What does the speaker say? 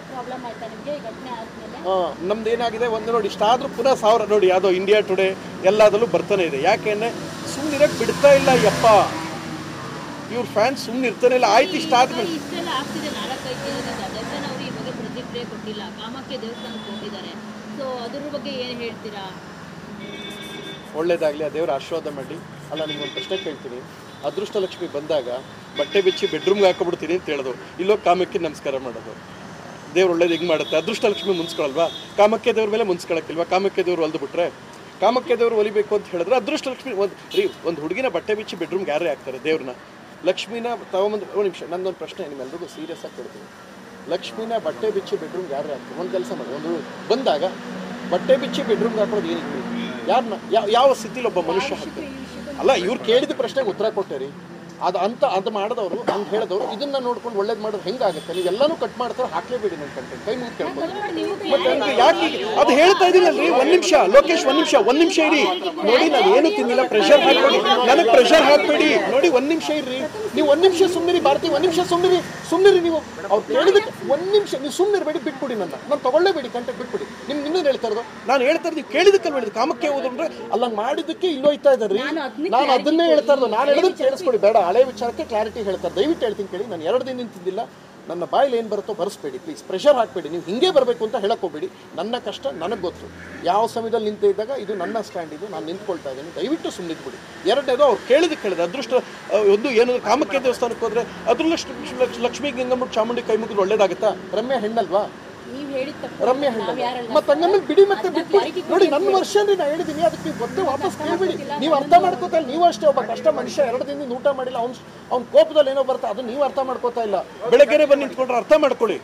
Problem ಆಯ್ತಾ ನಿಮಗೆ ಈ ಘಟನೆ ಆದ್ಮೇಲೆ? ನಮ್ದು ಏನಾಗಿದೆ ಒಂದು ನೋಡಿ ಇಷ್ಟಾದ್ರೂ ಪುನಃ 1000 ನೋಡಿ ಯಾವುದೋ ಇಂಡಿಯಾ ಟುಡೇ ಎಲ್ಲದಲ್ಲೂ ಬರ್ತಾನೆ ಇದೆ. ಯಾಕೆಂದ್ರೆ ಸುಮ್ಮನಿರಕ್ಕೆ ಬಿಡ್ತಾ ಇಲ್ಲ ಯಪ್ಪ, ಇವ್ರ ಫ್ಯಾನ್ಸ್ ಸುಮ್ಮನೆ ಇರ್ತಾನೆ ಇಲ್ಲ. ಆಯ್ತು ಇಷ್ಟ ಆದ್ಮೇಲೆ ಇಷ್ಟೆಲ್ಲ ಆಗ್ತಿದೆ 4-5 ದಿನದಿಂದ ದರ್ಶನ್ ಅವರು ಈ ಬಗ್ಗೆ ಪ್ರತಿಕ್ರಿಯೆ ಕೊಟ್ಟಿಲ್ಲ, ಕಾಮಾಖ್ಯ ದೇವಸ್ಥಾನಕ್ಕೆ ಹೋಗಿದ್ದಾರೆ. ಸೊ ಅದ್ರ ಬಗ್ಗೆ ಏನು ಹೇಳ್ತೀರಾ? ಒಳ್ಳೇದಾಗಲಿ, ಆ ದೇವರ ಆಶೀರ್ವಾದ ಮಾಡಿ. ಅಲ್ಲ ನಿಮ್ಗೊಂದು ಪ್ರಶ್ನೆ ಕೇಳ್ತೀನಿ, ಅದೃಷ್ಟ ಲಕ್ಷ್ಮಿ ಬಂದಾಗ ಬಟ್ಟೆ ಬಿಚ್ಚಿ ಬೆಡ್ರೂಮ್ಗೆ ಹಾಕೊಬಿಡ್ತೀನಿ ಅಂತ ಹೇಳೋದು, ಇಲ್ಲೋ ಕಾಮಕ್ಕೆ ನಮಸ್ಕಾರ ಮಾಡೋದು. ದೇವ್ರು ಒಳ್ಳೇದು ಹಿಂಗೆ ಮಾಡುತ್ತೆ. ಅದೃಷ್ಟ ಲಕ್ಷ್ಮಿ ಮುನ್ಸ್ಕೊಳಲ್ವಾ? ಕಾಮಕ್ಕೆ ದೇವ್ರ ಮೇಲೆ ಮುನ್ಸ್ಕೊಳಕ್ಕಿಲ್ವಾ? ಕಾಮಕ್ಕೆ ದೇವ್ರು ಹೊಲ್ದು ಬಿಟ್ರೆ ಕಾಮಕ್ಕೆ ದೇವ್ರು ಒಲಿಬೇಕು ಅಂತ ಹೇಳಿದ್ರೆ ಅದೃಷ್ಟ ಲಕ್ಷ್ಮಿ ಒಂದು ಹುಡುಗಿನ ಬಟ್ಟೆ ಬಿಚ್ಚಿ ಬೆಡ್ರೂಮ್ಗೆ ಯಾರೇ ಹಾಕ್ತಾರೆ? ದೇವ್ರನ್ನ ಲಕ್ಷ್ಮಿನ ತಗೊಂಬಂದು ಒಂದು ನಿಮಿಷ, ನಂದೊಂದು ಪ್ರಶ್ನೆ ನಿಮ್ಮೆಲ್ರಿಗೂ ಸೀರಿಯಸ್ ಆಗಿ ಕೊಡ್ತೀನಿ. ಲಕ್ಷ್ಮಿನ ಬಟ್ಟೆ ಬಿಚ್ಚಿ ಬೆಡ್ರೂಮ್ಗೆ ಯಾರೇ ಹಾಕ್ತಾರೆ? ಒಂದು ಕೆಲಸ ಮಾಡಿ, ಒಂದು ಬಂದಾಗ ಬಟ್ಟೆ ಬಿಚ್ಚಿ ಬೆಡ್ರೂಮ್ಗೆ ಹಾಕೋದು ಏನಕ್ಕೆ? ಯಾರನ್ನ ಯಾವ ಸ್ಥಿತಿಲಿ ಒಬ್ಬ ಮನುಷ್ಯ ಹಾಕ್ತಾರೆ? ಅಲ್ಲ, ಇವ್ರು ಕೇಳಿದ ಪ್ರಶ್ನೆಗೆ ಉತ್ತರ ಕೊಟ್ಟೇರಿ. ಅದು ಮಾಡಿದವರು ಹಂಗೆ ಹೇಳಿದವರು ಇದನ್ನ ನೋಡ್ಕೊಂಡು ಒಳ್ಳೇದು ಮಾಡೋದು ಹೆಂಗಾಗುತ್ತೆ? ನೀವೆಲ್ಲನೂ ಕಟ್ ಮಾಡ್ತಾರೆ, ಹಾಕ್ಲೇಬೇಡಿ ನನ್ನ ಕಂಟೆಂಟ್. ಕೈ ಮುಗಿ ಕೇಳ್ಬೋದು. ಮತ್ತೆ ಯಾಕೆ ಅದು ಹೇಳ್ತಾ ಇದೀನಲ್ರಿ? ಒಂದ್ ನಿಮಿಷ ಲೋಕೇಶ್, ಒಂದ್ ನಿಮಿಷ ಇರಿ ನೋಡಿ. ನಾನು ಏನು ತಿನ್ನಿಲ್ಲ, ಪ್ರೆಷರ್ ಹಾಕ್ಬೇಡಿ, ನನಗೆ ಪ್ರೆಷರ್ ಹಾಕ್ಬೇಡಿ ನೋಡಿ. ಒಂದ್ ನಿಮಿಷ ಇರ್ರಿ ನೀವು, ಒಂದ್ ನಿಮಿಷ ಸುಮ್ಮನಿರಿ ಭಾರತಿ, ಒಂದ್ ನಿಮಿಷ ಸುಮ್ಮನಿರಿ ನೀವು. ಅವ್ರು ಕೇಳಿದಕ್ಕೆ ಒಂದ್ ನಿಮಿಷ ನೀವು ಸುಮ್ಮನಿರ್ಬೇಡಿ, ಬಿಟ್ಬಿಡಿ ನಾನು ತಗೊಳ್ಳೇಬೇಡಿ, ಕಂಟೆಂಟ್ ಬಿಟ್ಬಿಡಿ. ನಿಮ್ಗೆ ಇನ್ನೇನು ಹೇಳ್ತಾ ಇರೋದು? ನಾನು ಹೇಳ್ತಾ ಇರೋದು ಕೇಳಿದಕ್ಕಲ್ಲಿ ಹೇಳಿದ್ದು. ಕಾಮಕ್ಕೆ ಹೋದ್ರೆ ಅಲ್ಲ ಮಾಡಿದ್ದಕ್ಕೆ ಇಲ್ಲೋ ಹೋಯ್ತಾ ಇದ್ದಾರ್ರಿ. ನಾನು ಅದನ್ನೇ ಹೇಳ್ತಾ ಇರೋದು. ನಾನು ಹೇಳೋದಕ್ಕೆ ಕೇಳಿಸ್ಕೊಡಿ, ಬೇಡ ಹಳೆ ವಿಚಾರಕ್ಕೆ ಕ್ಲಾರಿಟಿ ಹೇಳ್ತಾರೆ. ದಯವಿಟ್ಟು ಹೇಳ್ತೀನಿ ಕೇಳಿ. ನಾನು 2 ದಿನದಿಂದ ತಿಂದಿಲ್ಲ. ನನ್ನ ಬಾಯಲ್ಲಿ ಏನು ಬರುತ್ತೋ ಬರೆಸ್ಬೇಡಿ ಪ್ಲೀಸ್. ಪ್ರೆಷರ್ ಹಾಕಬೇಡಿ. ನೀವು ಹಿಂಗೆ ಬರಬೇಕು ಅಂತ ಹೇಳಕ್ಕೆ ಹೋಗ್ಬೇಡಿ. ನನ್ನ ಕಷ್ಟ ನನಗೆ ಗೊತ್ತು. ಯಾವ ಸಮಯದಲ್ಲಿ ನಿಂತಿದ್ದಾಗ ಇದು ನನ್ನ ಸ್ಟ್ಯಾಂಡ್, ಇದು ನಾನು ನಿಂತ್ಕೊಳ್ತಾ ಇದ್ದೀನಿ. ದಯವಿಟ್ಟು ಸುಮ್ಮನಿದ್ಬಿಡಿ. 2ನೇದು ಅವ್ರು ಕೇಳಿದಕ್ಕೆ ಅದೃಷ್ಟ ಒಂದು ಏನು ಕಾಮಕ್ಕೆ ದೇವಸ್ಥಾನಕ್ಕೆ ಹೋದರೆ ಲಕ್ಷ್ಮೀ ಗಂಗಮ್ಮಟ್ಟು ಚಾಮುಂಡಿ ಕೈ ಮುಗಿದು ಒಳ್ಳೇದಾಗುತ್ತಾ? ರಮ್ಯಾ ಹೆಣ್ಣಲ್ವಾ? ರಮ್ಯಾ ಹೆಣ್ಣಲ್ಲ ಮತ್ತೆ ಹಂಗಂದ್ರೆ ಬಿಡಿ. ಮತ್ತೆ ಬಿಟ್ಬಿಡಿ ನೋಡಿ. ನನ್ನ ವರ್ಷ ಅಂದ್ರೆ ನಾನು ಹೇಳಿದ್ದೀನಿ, ಅದಕ್ಕೆ ನೀವು ಗೊತ್ತೇ ವಾಪಸ್ ಕೇಳ್ಬಿಡಿ. ನೀವು ಅರ್ಥ ಮಾಡ್ಕೋತಾ ಇಲ್ಲ. ನೀವು ಅಷ್ಟೇ, ಒಬ್ಬ ಕಷ್ಟ ಮನುಷ್ಯ 2 ದಿನದಿಂದ ಊಟ ಮಾಡಿಲ್ಲ, ಅವ್ನ ಕೋಪದಲ್ಲಿ ಏನೋ ಬರ್ತಾ, ಅದು ನೀವು ಅರ್ಥ ಮಾಡ್ಕೋತಾ ಇಲ್ಲ. ಬೆಳಗ್ಗೆನೆ ಬಂದು ನಿಂತ್ಕೊಂಡ್ರೆ ಅರ್ಥ ಮಾಡ್ಕೊಳ್ಳಿ.